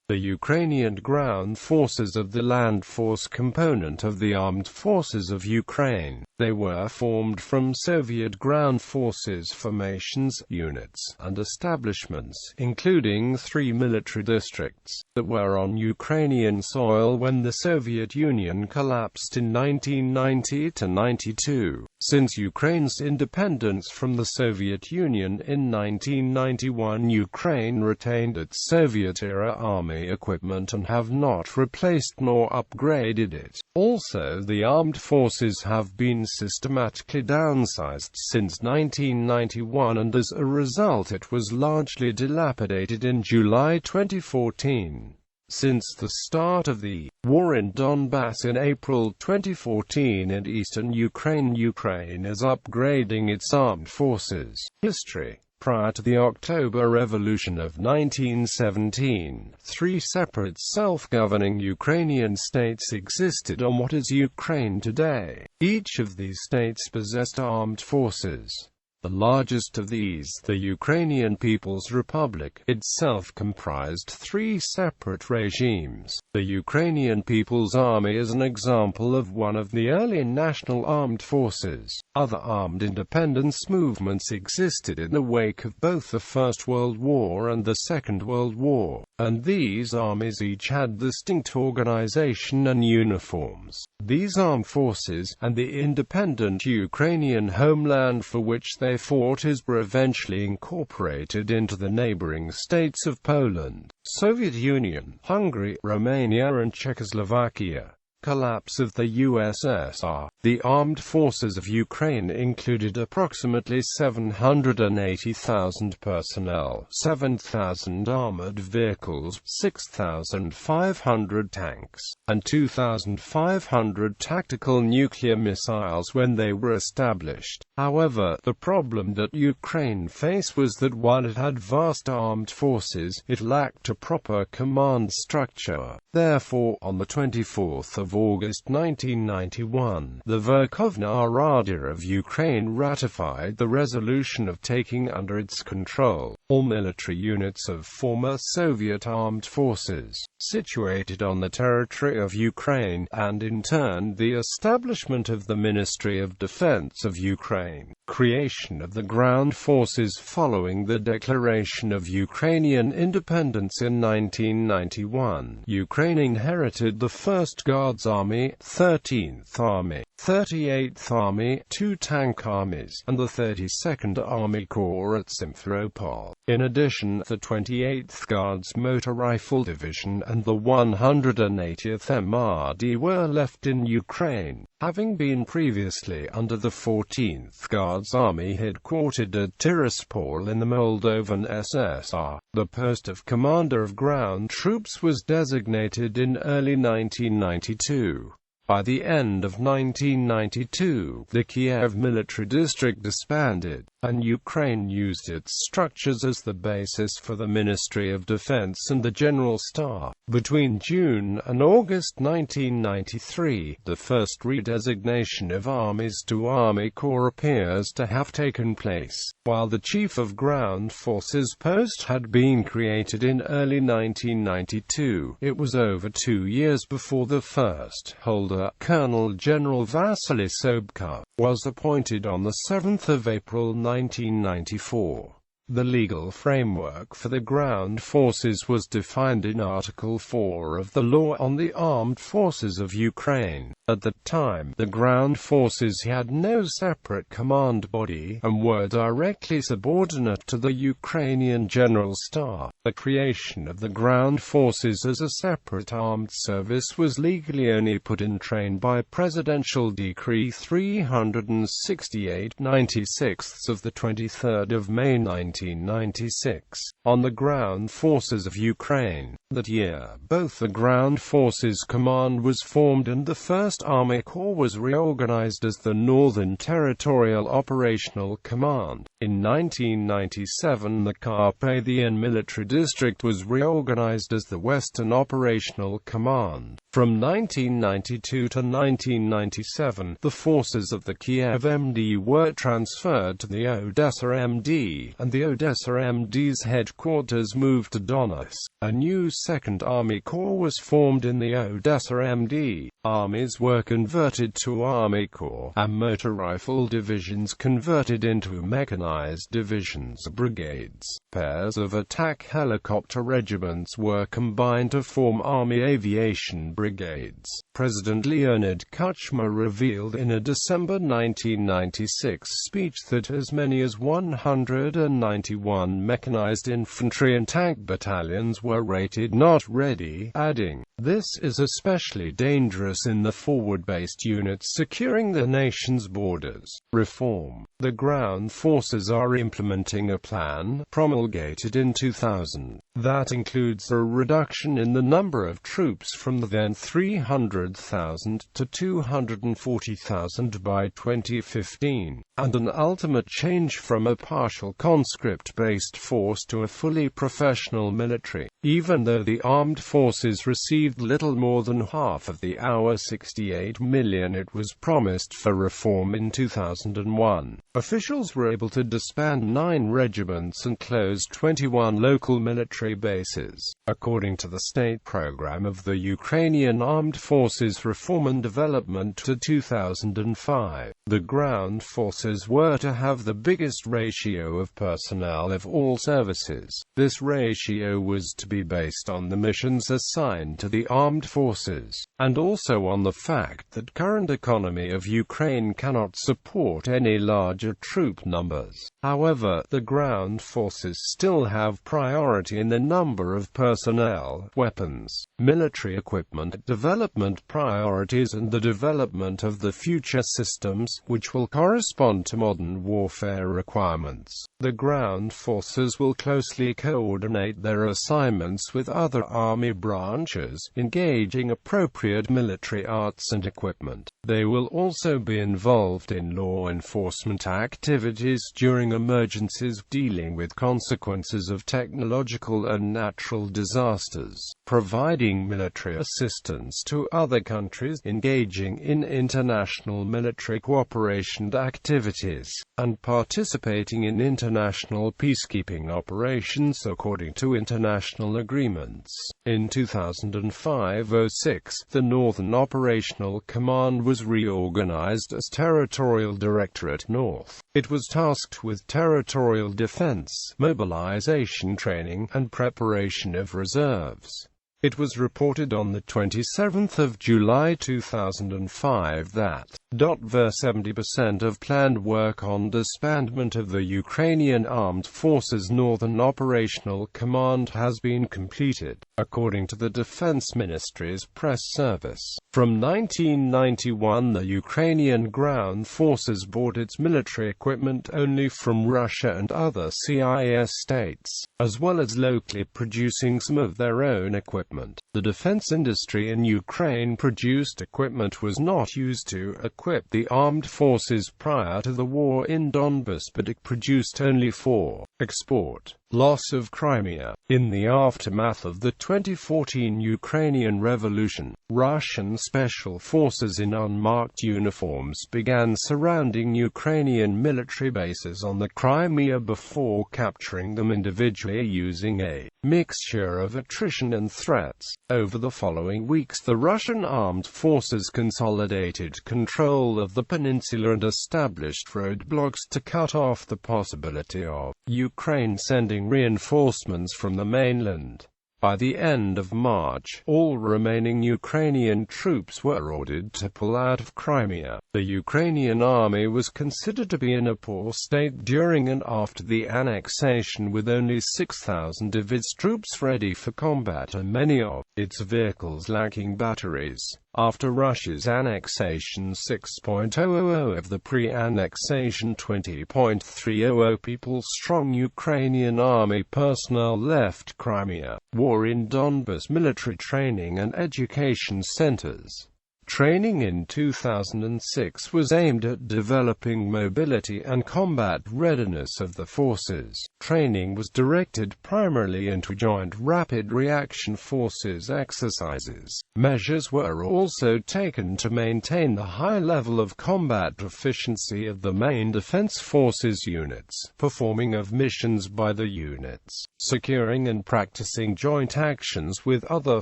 the Ukrainian ground forces of the land force component of the armed forces of Ukraine. They were formed from Soviet ground forces formations, units, and establishments, including 3 military districts, that were on Ukrainian soil when the Soviet Union collapsed in 1990–92. Since Ukraine's independence from the Soviet Union in 1991, Ukraine retained its Soviet-era army equipment and have not replaced nor upgraded it. Also, the armed forces have been systematically downsized since 1991, and as a result it was largely dilapidated in July 2014. Since the start of the war in Donbass in April 2014 in eastern Ukraine, Ukraine is upgrading its armed forces. History. Prior to the October Revolution of 1917, 3 separate self-governing Ukrainian states existed on what is Ukraine today. Each of these states possessed armed forces. The largest of these, the Ukrainian People's Republic, itself comprised 3 separate regimes. The Ukrainian People's Army is an example of one of the early national armed forces. Other armed independence movements existed in the wake of both the First World War and the Second World War, and these armies each had distinct organization and uniforms. These armed forces, and the independent Ukrainian homeland for which they fought, were eventually incorporated into the neighboring states of Poland, Soviet Union, Hungary, Romania and Czechoslovakia. Collapse of the USSR. The armed forces of Ukraine included approximately 780,000 personnel, 7,000 armored vehicles, 6,500 tanks, and 2,500 tactical nuclear missiles when they were established. However, the problem that Ukraine faced was that while it had vast armed forces, it lacked a proper command structure. Therefore, on the 24th of August 1991, the Verkhovna Rada of Ukraine ratified the resolution of taking under its control all military units of former Soviet armed forces situated on the territory of Ukraine, and in turn the establishment of the Ministry of Defense of Ukraine. Creation of the ground forces. Following the declaration of Ukrainian independence in 1991, Ukraine inherited the 1st Guards Army, 13th Army, 38th Army, 2 tank armies, and the 32nd Army Corps at Simferopol. In addition, the 28th Guards Motor Rifle Division and the 180th MRD were left in Ukraine, having been previously under the 14th Guards Army headquartered at Tiraspol in the Moldovan SSR. The post of Commander of Ground Troops was designated in early 1992. By the end of 1992, the Kiev military district disbanded, and Ukraine used its structures as the basis for the Ministry of Defense and the General Staff. Between June and August 1993, the first redesignation of armies to Army Corps appears to have taken place. While the Chief of Ground Forces post had been created in early 1992, it was over 2 years before the first holder, Colonel General Vasily Sobka, was appointed on the 7th of April 1994. The legal framework for the ground forces was defined in Article 4 of the Law on the Armed Forces of Ukraine. At the time, the ground forces had no separate command body, and were directly subordinate to the Ukrainian General Staff. The creation of the ground forces as a separate armed service was legally only put in train by Presidential Decree 368/96 of the 23rd of May 1996, on the ground forces of Ukraine. That year, both the Ground Forces Command was formed and the 1st Army Corps was reorganized as the Northern Territorial Operational Command. In 1997, the Carpathian Military District was reorganized as the Western Operational Command. From 1992 to 1997, the forces of the Kiev MD were transferred to the Odessa MD, and the Odessa MD's headquarters moved to Donetsk. A new 2nd Army Corps was formed in the Odessa MD. Armies were converted to Army Corps, and motor rifle divisions converted into mechanized divisions or brigades. Pairs of attack helicopter regiments were combined to form Army Aviation brigades. President Leonid Kuchma revealed in a December 1996 speech that as many as 191 mechanized infantry and tank battalions were rated not ready, adding, "This is especially dangerous in the forward-based units securing the nation's borders." Reform. The ground forces are implementing a plan, promulgated in 2000, that includes a reduction in the number of troops from the then 300,000 to 240,000 by 2015, and an ultimate change from a partial conscript-based force to a fully professional military. Even though the armed forces received little more than half of the $68 million it was promised for reform in 2001, officials were able to disband 9 regiments and close 21 local military bases. According to the state program of the Ukrainian Armed Forces Reform and Development to 2005, the ground forces were to have the biggest ratio of personnel of all services. This ratio was to be based on the missions assigned to the armed forces, and also on the fact that current economy of Ukraine cannot support any larger troop numbers. However, the ground forces still have priority in the number of personnel, weapons, military equipment, development priorities and the development of the future systems, which will correspond to modern warfare requirements. The ground forces will closely coordinate their assignments with other army branches, engaging appropriate military arts and equipment. They will also be involved in law enforcement activities during emergencies, dealing with consequences of technological and natural disasters, providing military assistance to other countries, engaging in international military cooperation activities, and participating in international peacekeeping operations according to international agreements. In 2005-06, the Northern Operational Command was reorganized as Territorial Directorate North. It was tasked with territorial defense, mobilization training, and preparation of reserves. It was reported on the 27th of July 2005 that 70% of planned work on disbandment of the Ukrainian Armed Forces Northern Operational Command has been completed, according to the Defense Ministry's press service. From 1991 the Ukrainian ground forces bought its military equipment only from Russia and other CIS states, as well as locally producing some of their own equipment. The defense industry in Ukraine produced equipment was not used to equip the armed forces prior to the war in Donbas, but it produced only for export. Loss of Crimea. In the aftermath of the 2014 Ukrainian Revolution, Russian special forces in unmarked uniforms began surrounding Ukrainian military bases on the Crimea before capturing them individually using a mixture of attrition and threats. Over the following weeks, the Russian armed forces consolidated control of the peninsula and established roadblocks to cut off the possibility of Ukraine sending reinforcements from the mainland. By the end of March, all remaining Ukrainian troops were ordered to pull out of Crimea. The Ukrainian army was considered to be in a poor state during and after the annexation, with only 6,000 of its troops ready for combat and many of its vehicles lacking batteries. After Russia's annexation, 6,000 of the pre-annexation 20,300 people-strong Ukrainian army personnel left Crimea. War in Donbas. Military training and education centers. Training in 2006 was aimed at developing mobility and combat readiness of the forces. Training was directed primarily into Joint Rapid Reaction Forces exercises. Measures were also taken to maintain the high level of combat efficiency of the main defense forces units, performing of missions by the units, securing and practicing joint actions with other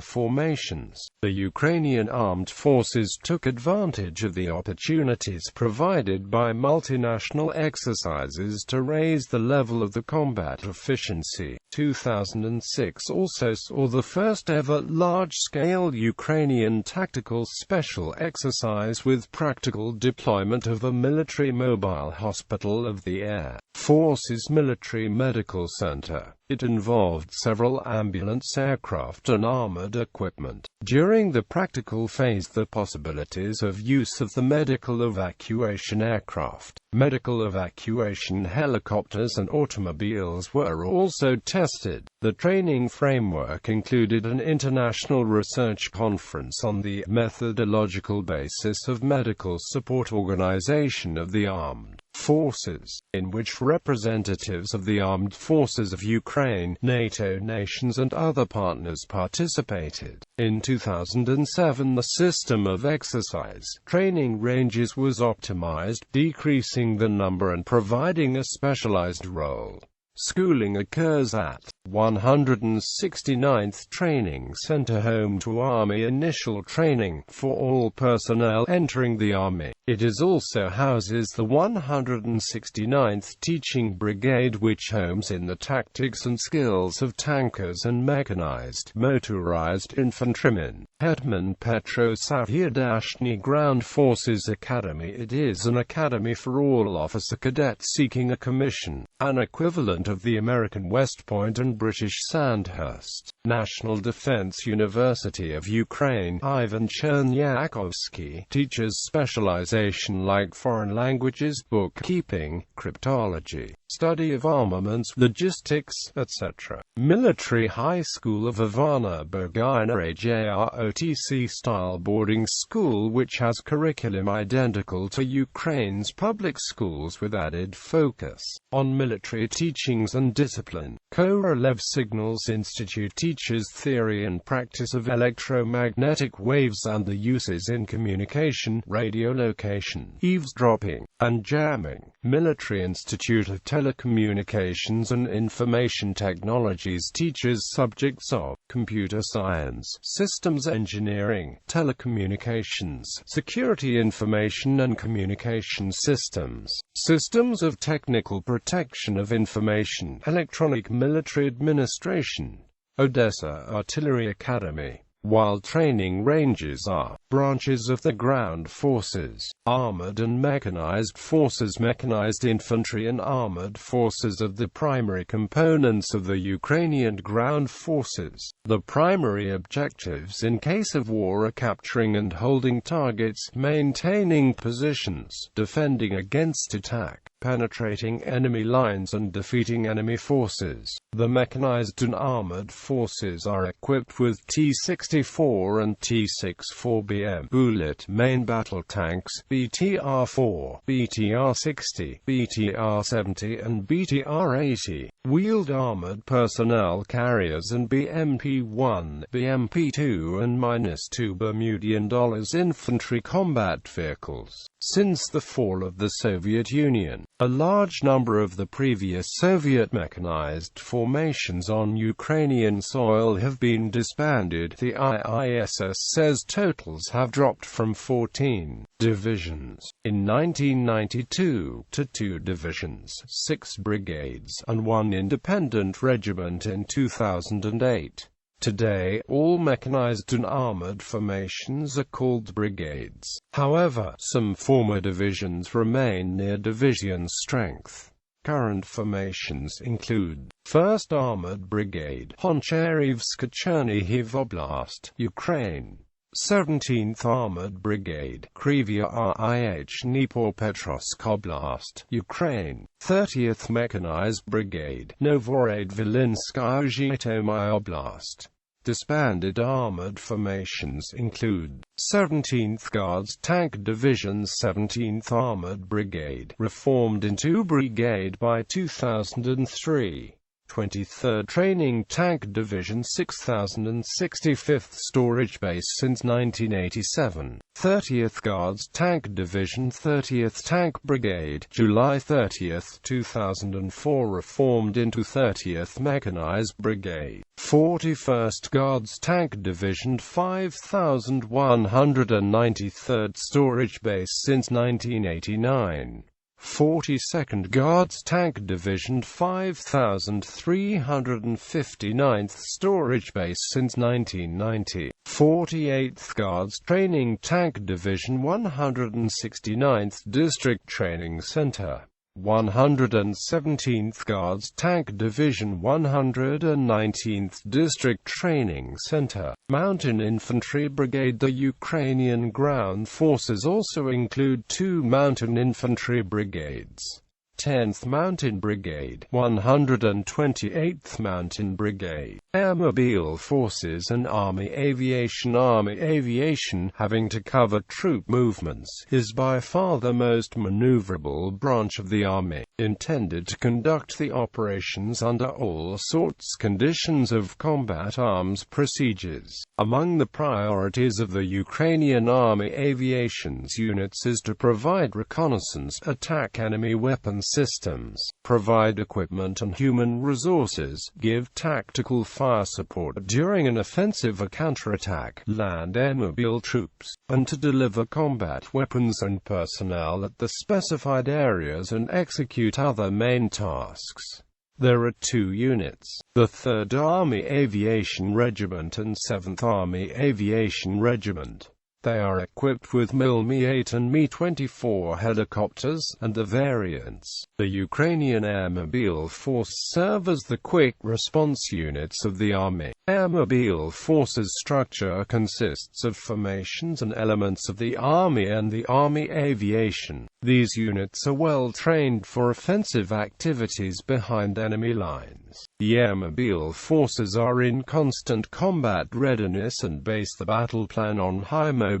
formations. The Ukrainian armed forces took advantage of the opportunities provided by multinational exercises to raise the level of the combat efficiency. 2006 also saw the first ever large-scale Ukrainian tactical special exercise with practical deployment of a military mobile hospital of the Air Force's Military Medical Center. It involved several ambulance aircraft and armored equipment. During the practical phase, the possibilities of use of the medical evacuation aircraft, medical evacuation helicopters and automobiles were also tested. The training framework included an international research conference on the methodological basis of medical support organization of the armed forces, in which representatives of the armed forces of Ukraine, NATO nations and other partners participated. In 2007, the system of exercise training ranges was optimized, decreasing the number and providing a specialized role. Schooling occurs at 169th Training Center, home to Army initial training for all personnel entering the Army. It is also houses the 169th Teaching Brigade, which homes in the tactics and skills of tankers and mechanized motorized infantrymen. Hetman Petro Savyadashny Ground Forces Academy. It is an academy for all officer cadets seeking a commission, an equivalent of the American West Point and British Sandhurst. National Defense University of Ukraine. Ivan Chernyakovsky teaches specialization like foreign languages, bookkeeping, cryptology, study of armaments, logistics, etc. Military High School of Ivana Bogina, a JROTC-style boarding school which has curriculum identical to Ukraine's public schools with added focus on military teachings and discipline. Korolev Signals Institute teaches theory and practice of electromagnetic waves and the uses in communication, radiolocation, eavesdropping, and jamming. Military Institute of Telecommunications and Information Technologies teaches subjects of computer science, systems engineering, telecommunications, security information and communication systems, systems of technical protection of information, electronic military administration. Odessa Artillery Academy. While training ranges are branches of the ground forces, armored and mechanized forces, mechanized infantry and armored forces are the primary components of the Ukrainian ground forces. The primary objectives in case of war are capturing and holding targets, maintaining positions, defending against attack, penetrating enemy lines and defeating enemy forces. The mechanized and armored forces are equipped with T-64 and T-64BM bullet main battle tanks, BTR-4, BTR-60, BTR-70 and BTR-80, wheeled armored personnel carriers and BMP-1, BMP-2 and -2 Bermudian dollars infantry combat vehicles. Since the fall of the Soviet Union, a large number of the previous Soviet mechanized formations on Ukrainian soil have been disbanded. The IISS says totals have dropped from 14 divisions in 1992 to 2 divisions, 6 brigades, and 1 independent regiment in 2008. Today, all mechanized and armored formations are called brigades. However, some former divisions remain near division strength. Current formations include 1st Armored Brigade, Honcherivsk, Chernihiv Oblast, Ukraine; 17th Armored Brigade, Kryvyi Rih, Dnipropetrovsk Oblast, Ukraine; 30th Mechanized Brigade, Novorad-Volynskaya Zhytomyr Oblast; Disbanded armored formations include 17th Guards Tank Division, 17th Armored Brigade, reformed into Brigade by 2003. 23rd Training Tank Division, 6065th Storage Base since 1987. 30th Guards Tank Division, 30th Tank Brigade, July 30, 2004, reformed into 30th Mechanized Brigade. 41st Guards Tank Division, 5193rd Storage Base since 1989. 42nd Guards Tank Division, 5359th Storage Base since 1990. 48th Guards Training Tank Division, 169th District Training Center. 117th Guards Tank Division, 119th District Training Center. Mountain Infantry Brigade. The Ukrainian ground forces also include two mountain infantry brigades: 10th Mountain Brigade, 128th Mountain Brigade, Airmobile Forces and Army Aviation. Army Aviation, having to cover troop movements, is by far the most maneuverable branch of the Army, intended to conduct the operations under all sorts conditions of combat arms procedures. Among the priorities of the Ukrainian Army Aviation's units is to provide reconnaissance, attack enemy weapons systems, provide equipment and human resources, give tactical fire support during an offensive or counterattack, land airmobile troops, and to deliver combat weapons and personnel at the specified areas and execute other main tasks. There are two units: the 3rd Army Aviation Regiment and 7th Army Aviation Regiment. They are equipped with Mi-8 and Mi-24 helicopters, and the variants. The Ukrainian Airmobile Force serve as the quick response units of the Army. Airmobile Forces structure consists of formations and elements of the Army and the Army Aviation. These units are well trained for offensive activities behind enemy lines. The Airmobile Forces are in constant combat readiness and base the battle plan on high mobility.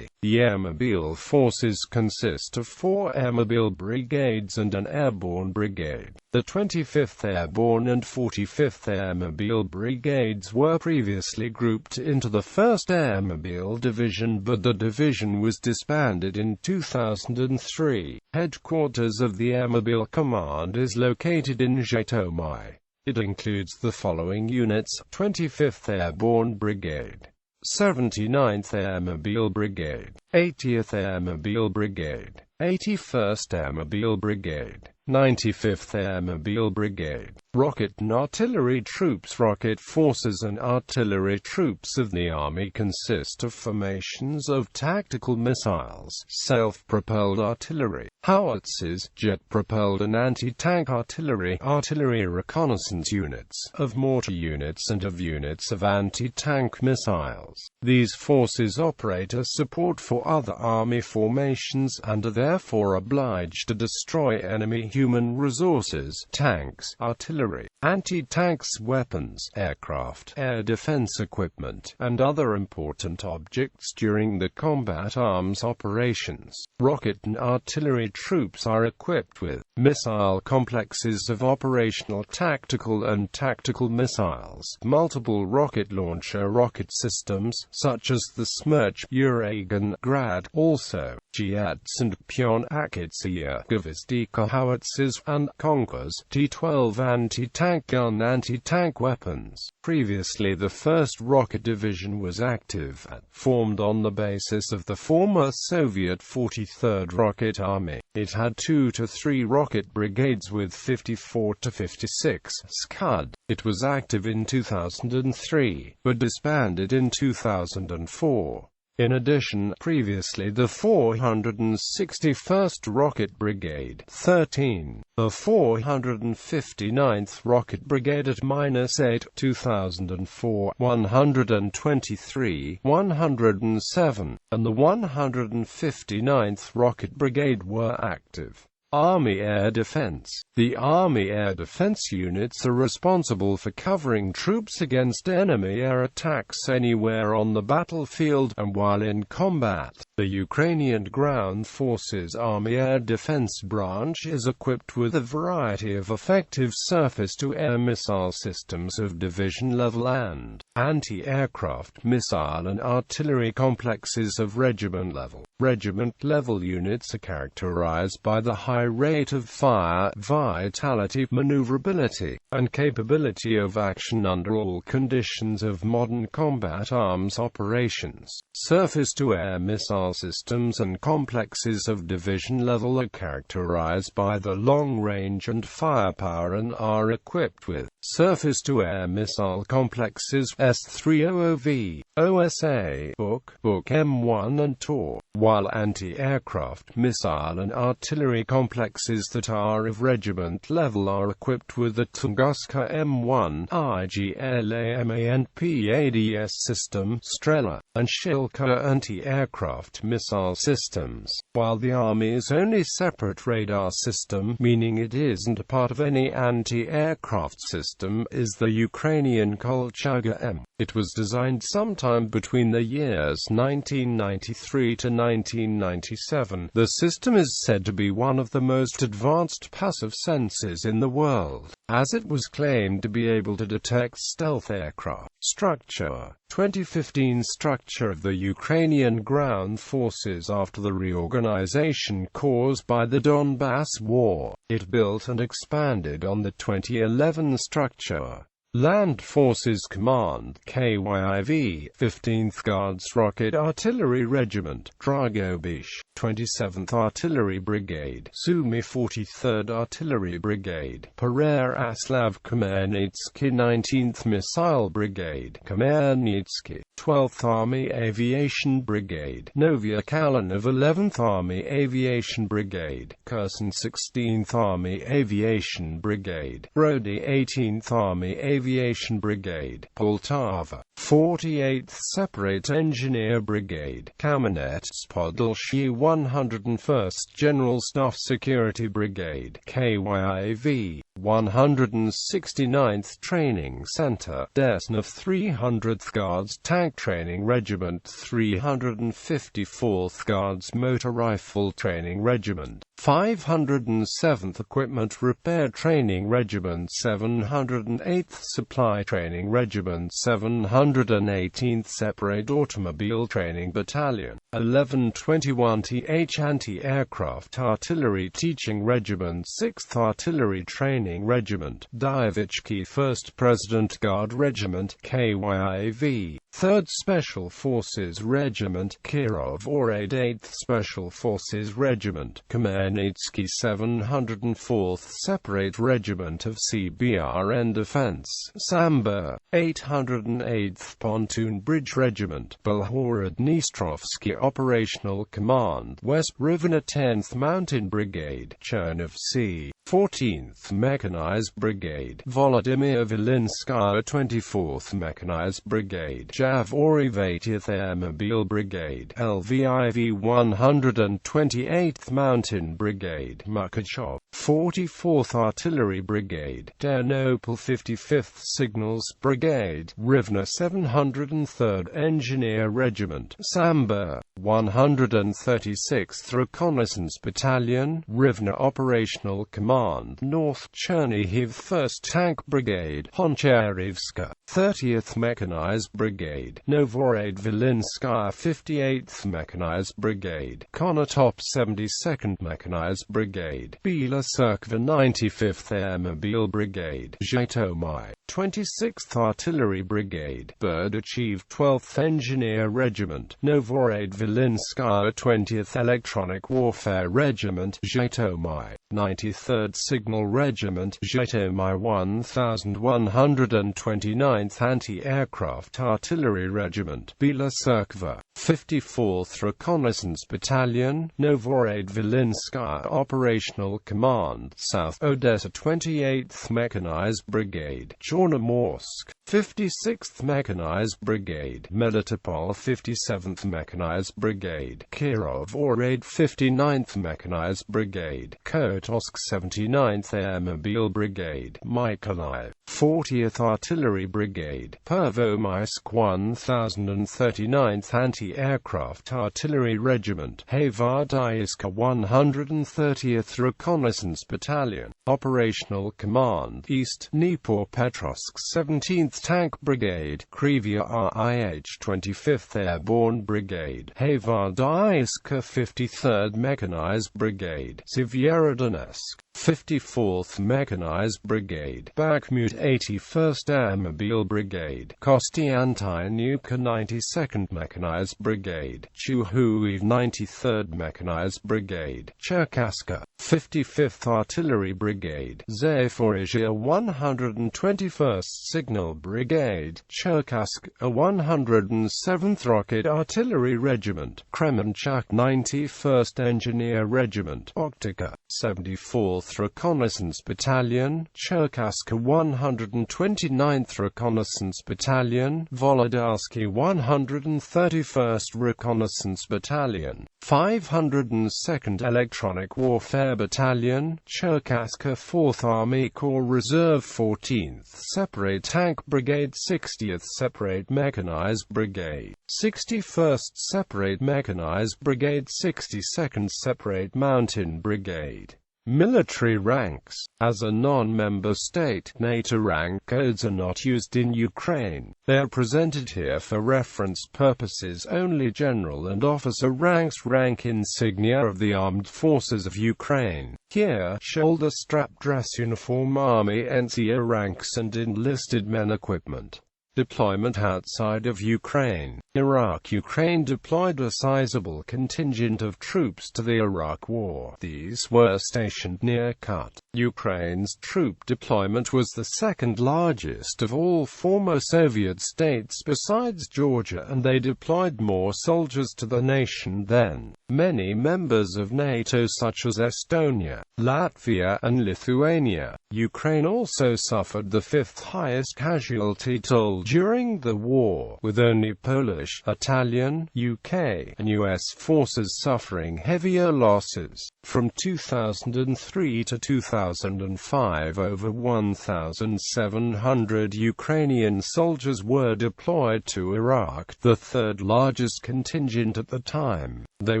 The Airmobile Forces consist of 4 airmobile brigades and an airborne brigade. The 25th Airborne and 45th Airmobile Brigades were previously grouped into the 1st Airmobile Division, but the division was disbanded in 2003. Headquarters of the Airmobile Command is located in Zhytomyr. It includes the following units: 25th Airborne Brigade, 79th Airmobile Brigade, 80th Airmobile Brigade, 81st Airmobile Brigade, 95th Airmobile Brigade. Rocket and artillery troops. Rocket forces and artillery troops of the Army consist of formations of tactical missiles, self-propelled artillery, howitzers, jet-propelled and anti-tank artillery, artillery reconnaissance units, of mortar units and of units of anti-tank missiles. These forces operate as support for other Army formations and are therefore obliged to destroy enemy human resources, tanks, artillery, anti-tanks weapons, aircraft, air defense equipment, and other important objects during the combat arms operations. Rocket and artillery troops are equipped with missile complexes of operational tactical and tactical missiles, multiple rocket launcher rocket systems, such as the Smerch, Uragan, Grad, also Giats and Pion Akitsia, Gvozdika howitzers, and Konkurs, T-12 anti-tank gun anti-tank weapons. Previously the 1st Rocket Division was active and formed on the basis of the former Soviet 43rd Rocket Army. It had 2 to 3 rocket brigades with 54 to 56 Scud. It was active in 2003, but disbanded in 2004. In addition, previously the 461st Rocket Brigade, 13, the 459th Rocket Brigade at -8, 2004, 123, 107, and the 159th Rocket Brigade were active. Army Air Defense. The Army Air Defense units are responsible for covering troops against enemy air attacks anywhere on the battlefield, and while in combat. The Ukrainian Ground Forces Army Air Defense branch is equipped with a variety of effective surface-to-air missile systems of division level and anti-aircraft missile and artillery complexes of regiment level. Regiment-level units are characterized by the high rate of fire, vitality, maneuverability, and capability of action under all conditions of modern combat arms operations. Surface-to-air missile systems and complexes of division level are characterized by the long range and firepower and are equipped with surface-to-air missile complexes S-300V, OSA, Book M1 and Tor, while anti-aircraft missile and artillery complexes that are of regiment level are equipped with the Tunguska M1, IGLAMANPADS system, Strela, and Shilka anti-aircraft missile systems, while the Army's only separate radar system, meaning it isn't a part of any anti-aircraft system, is the Ukrainian Kolchuga M. It was designed sometime between the years 1993 to 1997. The system is said to be one of the most advanced passive sensors in the world, as it was claimed to be able to detect stealth aircraft. Structure. 2015 structure of the Ukrainian ground forces after the reorganization caused by the Donbass War. It built and expanded on the 2011 structure. Land Forces Command, KYIV, 15th Guards Rocket Artillery Regiment, Dragobish, 27th Artillery Brigade, Sumy 43rd Artillery Brigade, Pereyaslav Khmelnytsky 19th Missile Brigade, Khmelnytsky, 12th Army Aviation Brigade, Novaya Kalinov 11th Army Aviation Brigade, Kherson 16th Army Aviation Brigade, Brody 18th Army Aviation Brigade, Poltava, 48th Separate Engineer Brigade, Kamenets Podolshy 101st General Staff Security Brigade, KYIV, 169th Training Center, Desnov 300th Guards Tank Training Regiment, 354th Guards Motor Rifle Training Regiment, 507th Equipment Repair Training Regiment, 708th Supply Training Regiment, 718th Separate Automobile Training Battalion, 1121th Anti-Aircraft Artillery Teaching Regiment, 6th Artillery Training Regiment, Dyavichki 1st President Guard Regiment, KYIV, 3rd Special Forces Regiment, Kirov Orad 8th Special Forces Regiment, Khmelnytsky 704th Separate Regiment of CBRN Defense, Sambar, 808th Pontoon Bridge Regiment, Belhorod-Dnistrovsky Operational Command, West Rivne 10th Mountain Brigade, Chernovtsi, 14th Mechanized Brigade, Volodymyr Volinskaya 24th Mechanized Brigade, Javori 80th Airmobile Brigade, LVIV 128th Mountain Brigade, Mukachov, 44th Artillery Brigade, Ternopil 55th Signals Brigade, Rivne 703rd Engineer Regiment, Sambar, 136th Reconnaissance Battalion, Rivne Operational Command, North Chernihiv 1st Tank Brigade, Honcharivska, 30th Mechanized Brigade, Novorad Volinskaya 58th Mechanized Brigade, Konotop 72nd Mechanized Brigade, Bila Cirkva 95th Airmobile Brigade, Zhytomyr, 26th Artillery Brigade, Berdichev 12th Engineer Regiment, Novorad Volinskaya 20th Electronic Warfare Regiment, Zhytomyr, 93rd Signal Regiment, Zhytomyr 1129th Anti-Aircraft Artillery Regiment, Bila Cirkva, 54th Reconnaissance Battalion, Novorad-Volinskaya Operational Command, South Odessa. 28th Mechanized Brigade, Chornomorsk. 56th Mechanized Brigade, Melitopol. 57th Mechanized Brigade, Kirovohrad. 59th Mechanized Brigade, Kotovsk. 79th Airmobile Brigade, Mykolaiv. 40th Artillery Brigade, Pervomaisk. 1039th Anti-Aircraft Artillery Regiment, Havardaiska. 130th Reconnaissance Battalion, Operational Command, East Dnipropetrovsk. 17th Tank Brigade, Crimea RIH. 25th Airborne Brigade, Havardaiska. 53rd Mechanized Brigade, Severodonetsk. 54th Mechanized Brigade, Bakhmut. 81st Airmobile Brigade, Kostiantynivka. 92nd Mechanized Brigade, Chuhuiv. 93rd Mechanized Brigade, Cherkasska. 55th Artillery Brigade, Zaporizhia. 121st Signal Brigade, Cherkassk. 107th Rocket Artillery Regiment, Kremenchuk. 91st Engineer Regiment, Oktika. 74th Reconnaissance Battalion, Cherkasska. 129th Reconnaissance Battalion, Volodarsky. 131st Reconnaissance Battalion, 502nd Electronic Warfare Battalion, Cherkasska. 4th Army Corps Reserve. 14th Separate Tank Brigade, 60th Separate Mechanized Brigade, 61st Separate Mechanized Brigade, 62nd Separate Mountain Brigade. Military ranks. As a non-member state, NATO rank codes are not used in Ukraine. They are presented here for reference purposes only. General and officer ranks rank insignia of the armed forces of Ukraine. Here, shoulder strap dress uniform, army NCO ranks and enlisted men equipment. Deployment outside of Ukraine. Iraq. Ukraine deployed a sizable contingent of troops to the Iraq War. These were stationed near Kut. Ukraine's troop deployment was the second largest of all former Soviet states besides Georgia, and they deployed more soldiers to the nation than many members of NATO such as Estonia, Latvia, and Lithuania. Ukraine also suffered the fifth highest casualty toll during the war, with only Polish, Italian, UK, and US forces suffering heavier losses. From 2003 to 2005, over 1,700 Ukrainian soldiers were deployed to Iraq, the third largest contingent at the time. They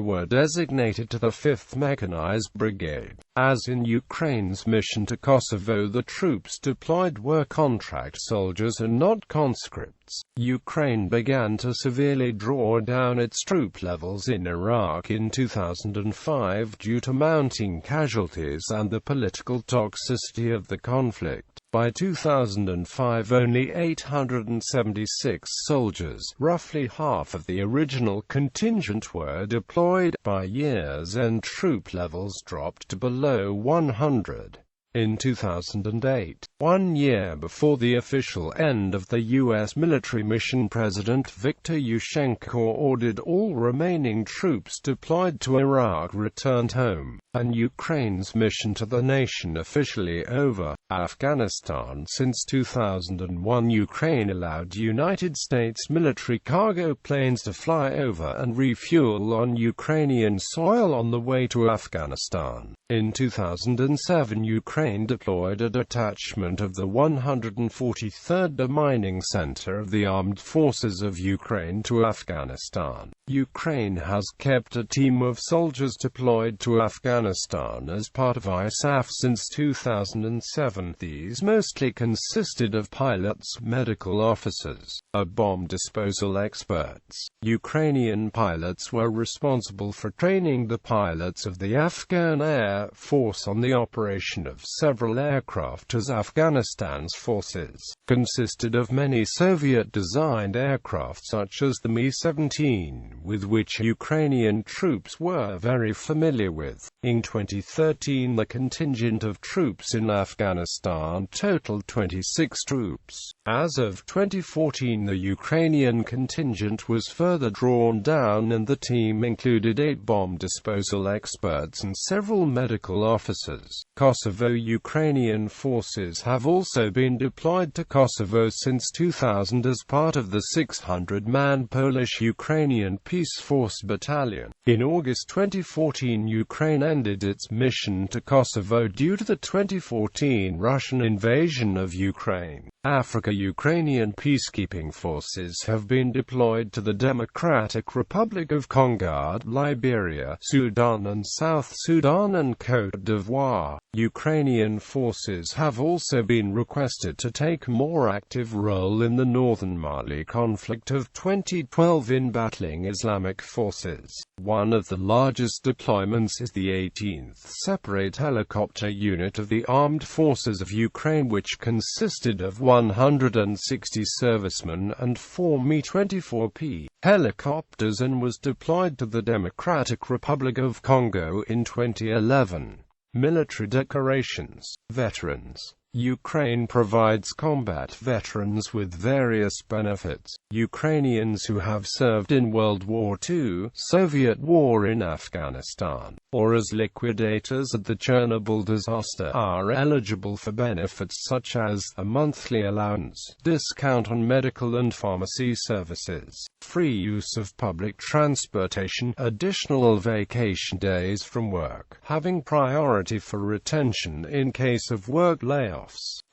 were designated to the 5th Mechanized Brigade. As in Ukraine's mission to Kosovo, the troops deployed were contract soldiers and not conscripts. Ukraine began to severely draw down its troop levels in Iraq in 2005 due to mounting casualties and the political toxicity of the conflict. By 2005, only 876 soldiers, roughly half of the original contingent, were deployed. By year's end, troop levels dropped to below 100. In 2008, 1 year before the official end of the U.S. military mission, President Viktor Yushchenko ordered all remaining troops deployed to Iraq returned home, and Ukraine's mission to the nation officially over. Afghanistan. Since 2001, Ukraine allowed United States military cargo planes to fly over and refuel on Ukrainian soil on the way to Afghanistan. In 2007, Ukraine deployed a detachment of the 143rd Mining Center of the Armed Forces of Ukraine to Afghanistan. Ukraine has kept a team of soldiers deployed to Afghanistan as part of ISAF since 2007. These mostly consisted of pilots, medical officers, and bomb disposal experts. Ukrainian pilots were responsible for training the pilots of the Afghan Air Force on the operation of several aircraft, as Afghanistan's forces consisted of many Soviet-designed aircraft such as the Mi-17, with which Ukrainian troops were very familiar with. In 2013, the contingent of troops in Afghanistan totaled 26 troops. As of 2014, the Ukrainian contingent was further drawn down and the team included 8 bomb disposal experts and several medical officers. Kosovo Ukrainian forces have also been deployed to Kosovo since 2000 as part of the 600-man Polish-Ukrainian Peace Force Battalion. In August 2014, Ukraine ended its mission to Kosovo due to the 2014 Russian invasion of Ukraine. Africa Ukrainian peacekeeping forces have been deployed to the Democratic Republic of Congo, Liberia, Sudan and South Sudan and Côte d'Ivoire. Ukrainian forces have also been requested to take a more active role in the northern Mali conflict of 2012 in battling Islamic forces. One of the largest deployments is the 18th Separate Helicopter Unit of the Armed Forces of Ukraine, which consisted of 160 servicemen and 4 Mi-24P helicopters and was deployed to the Democratic Republic of Congo in 2011. Military decorations. Veterans. Ukraine provides combat veterans with various benefits. Ukrainians who have served in World War II, Soviet War in Afghanistan, or as liquidators at the Chernobyl disaster are eligible for benefits such as a monthly allowance, discount on medical and pharmacy services, free use of public transportation, additional vacation days from work, having priority for retention in case of work layoffs,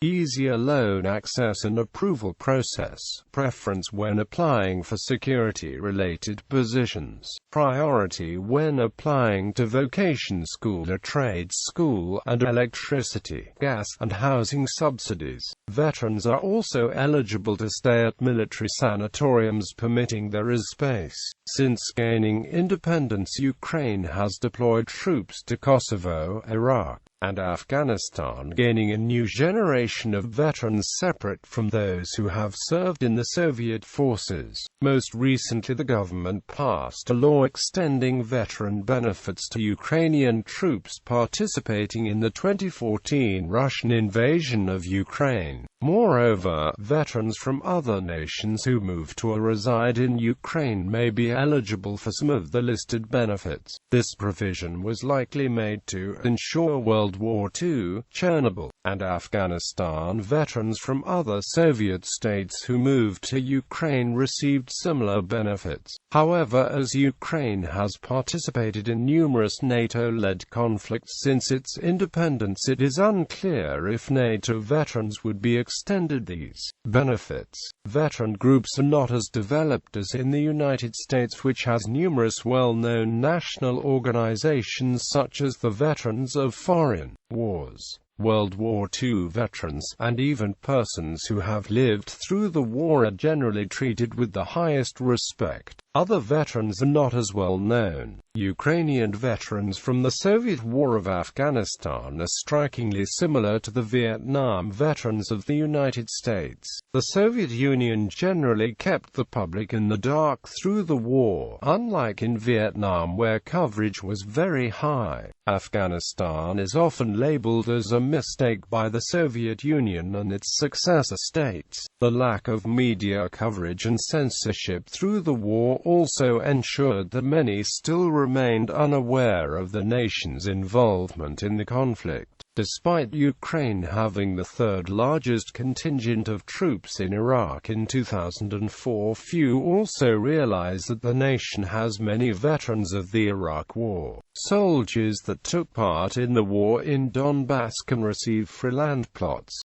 easier loan access and approval process, preference when applying for security-related positions, priority when applying to vocation school or trade school, and electricity, gas, and housing subsidies. Veterans are also eligible to stay at military sanatoriums permitting there is space. Since gaining independence, Ukraine has deployed troops to Kosovo, Iraq, and Afghanistan, gaining a new generation of veterans separate from those who have served in the Soviet forces. Most recently, the government passed a law extending veteran benefits to Ukrainian troops participating in the 2014 Russian invasion of Ukraine. Moreover, veterans from other nations who move to or reside in Ukraine may be eligible for some of the listed benefits. This provision was likely made to ensure World War II, Chernobyl, and Afghanistan veterans from other Soviet states who moved to Ukraine received similar benefits. However, as Ukraine has participated in numerous NATO-led conflicts since its independence, it is unclear if NATO veterans would be extended these benefits. Veteran groups are not as developed as in the United States, which has numerous well-known national organizations such as the Veterans of Foreign Wars, World War II veterans, and even persons who have lived through the war are generally treated with the highest respect. Other veterans are not as well known. Ukrainian veterans from the Soviet War of Afghanistan are strikingly similar to the Vietnam veterans of the United States. The Soviet Union generally kept the public in the dark through the war, unlike in Vietnam where coverage was very high. Afghanistan is often labeled as a mistake by the Soviet Union and its successor states. The lack of media coverage and censorship through the war also ensured that many still remained unaware of the nation's involvement in the conflict. Despite Ukraine having the third largest contingent of troops in Iraq in 2004, few also realize that the nation has many veterans of the Iraq War. Soldiers that took part in the war in Donbass can receive free land plots,